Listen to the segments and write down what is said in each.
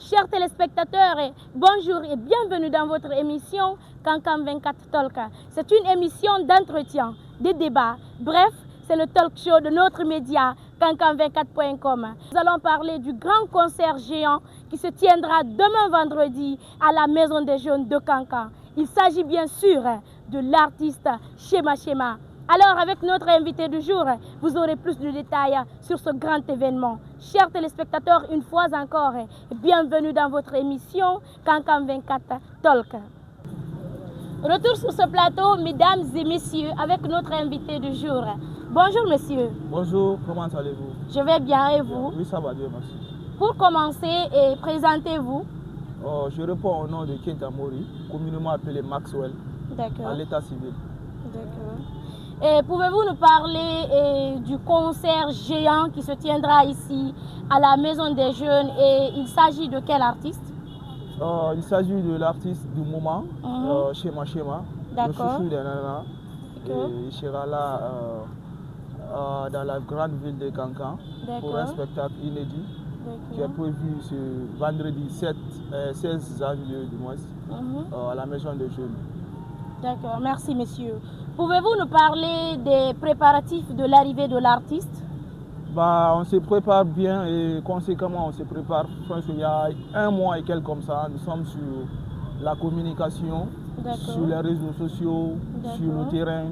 Chers téléspectateurs, bonjour et bienvenue dans votre émission Kankan 24 Talk. C'est une émission d'entretien, de débats. Bref, c'est le talk show de notre média kankan24.com. Nous allons parler du grand concert géant qui se tiendra demain vendredi à la Maison des Jeunes de Kankan. Il s'agit bien sûr de l'artiste Chema Chema. Alors, avec notre invité du jour, vous aurez plus de détails sur ce grand événement. Chers téléspectateurs, une fois encore, bienvenue dans votre émission Kankan 24 Talk. Retour sur ce plateau, mesdames et messieurs, avec notre invité du jour. Bonjour, monsieur. Bonjour, comment allez-vous? Je vais bien et vous? Oui, ça va bien, merci. Pour commencer, présentez-vous. Je réponds au nom de Kenta Mori, communément appelé Maxwell, à l'état civil. D'accord. Et pouvez-vous nous parler du concert géant qui se tiendra ici à la Maison des Jeunes et il s'agit de quel artiste? Il s'agit de l'artiste du moment, Chema Chema, le chouchou des nanas. Il sera là dans la grande ville de Kankan pour un spectacle inédit qui est prévu ce vendredi 16 janvier du mois à la Maison des Jeunes. D'accord, merci monsieur. Pouvez-vous nous parler des préparatifs de l'arrivée de l'artiste? On se prépare bien et conséquemment on se prépare. Franchement, il y a un mois et quelques comme ça, nous sommes sur la communication, sur les réseaux sociaux, sur le terrain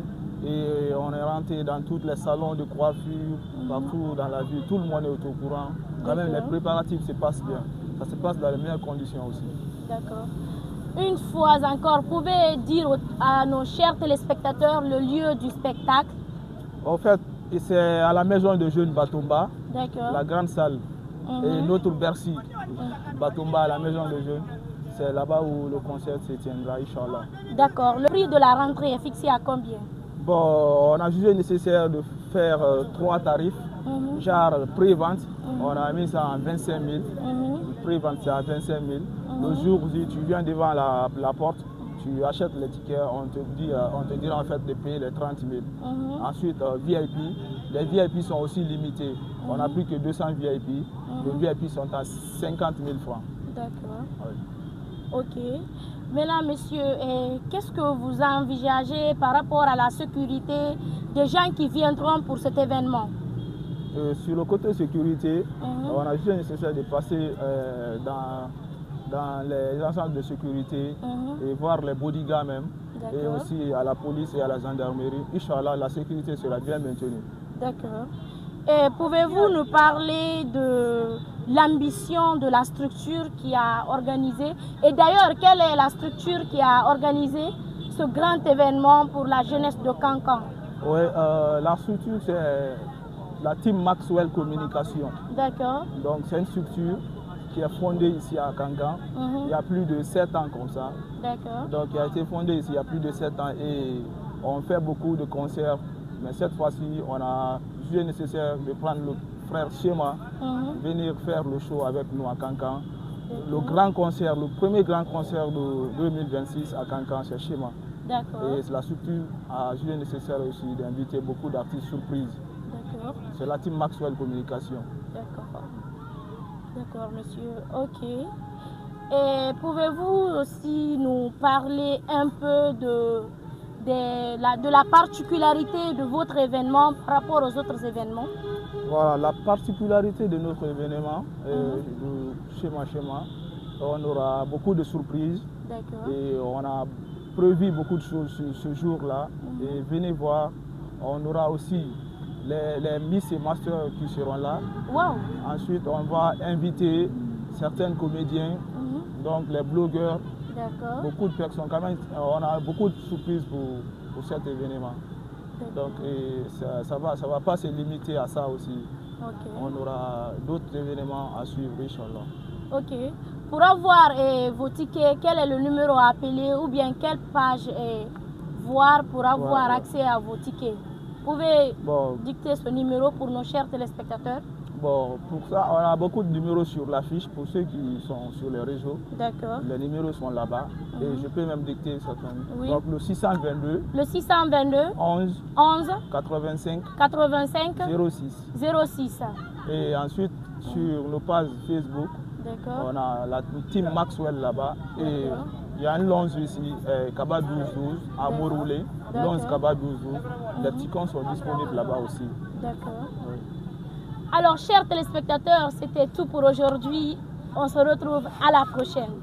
et on est rentré dans tous les salons de coiffure, partout dans la ville, tout le monde est au courant. Quand même les préparatifs se passent bien, ça se passe dans les meilleures conditions aussi. D'accord. Une fois encore, pouvez dire à nos chers téléspectateurs le lieu du spectacle? En fait, c'est à la Maison de Jeunes Batomba, la grande salle. Et notre Bercy, Batomba à la Maison de Jeunes, c'est là-bas où le concert se tiendra, Inch'Allah. D'accord. Le prix de la rentrée est fixé à combien? On a jugé nécessaire de faire 3 tarifs. Genre pré-vente, on a mis ça en 25 000. Pré-vente, c'est à 25 000. Le jour où tu viens devant la porte, tu achètes les tickets, on te dira en fait de payer les 30 000. Ensuite, VIP, les VIP sont aussi limités. On n'a plus que 200 VIP. Les VIP sont à 50 000 francs. D'accord. Oui. Ok. Maintenant, monsieur, qu'est-ce que vous envisagez par rapport à la sécurité des gens qui viendront pour cet événement? Sur le côté sécurité, on a jugé nécessaire de passer dans les ensembles de sécurité et voir les bodyguards même, et aussi à la police et à la gendarmerie. Inch'Allah, la sécurité sera bien maintenue. D'accord. Et pouvez-vous nous parler de l'ambition de la structure qui a organisé? Et d'ailleurs, quelle est la structure qui a organisé ce grand événement pour la jeunesse de Kankan? Oui, la structure, c'est la team Maxwell Communication. D'accord. Donc, c'est une structure qui est fondée ici à Kankan. Il y a plus de 7 ans comme ça. D'accord. Donc, il a été fondé ici il y a plus de 7 ans et on fait beaucoup de concerts. Mais cette fois-ci, on a jugé nécessaire de prendre le frère Chema, venir faire le show avec nous à Kankan. Le grand concert, le premier grand concert de 2026 à Kankan, c'est Chema. D'accord. Et la structure a jugé nécessaire aussi d'inviter beaucoup d'artistes surprises. D'accord. C'est la team Maxwell Communication. D'accord. D'accord, monsieur. Ok. Et pouvez-vous aussi nous parler un peu de la particularité de votre événement par rapport aux autres événements? Voilà, la particularité de notre événement, de Chema Chema, on aura beaucoup de surprises. Et on a prévu beaucoup de choses ce jour-là. Et venez voir, on aura aussi les Miss et Masters qui seront là. Wow. Ensuite, on va inviter certains comédiens, donc les blogueurs, beaucoup de personnes. Quand même, on a beaucoup de surprises pour cet événement. Donc ça va pas se limiter à ça aussi. On aura d'autres événements à suivre, Inch'Allah. Ok. Pour avoir vos tickets, quel est le numéro à appeler ou bien quelle page voir pour avoir accès à vos tickets? Vous pouvez dicter ce numéro pour nos chers téléspectateurs? Pour ça, on a beaucoup de numéros sur l'affiche pour ceux qui sont sur les réseaux. D'accord. Les numéros sont là-bas et je peux même dicter certains. Oui. Donc le 622. Le 622. 11. 85. 06. 06. Et ensuite sur nos pages Facebook. D'accord. On a la team Maxwell là-bas. Et il y a une longe ici, Kaba 12-12, à Moroulé. Longe Kaba 12-12. Les petits cons sont disponibles là-bas aussi. D'accord. Oui. Alors, chers téléspectateurs, c'était tout pour aujourd'hui. On se retrouve à la prochaine.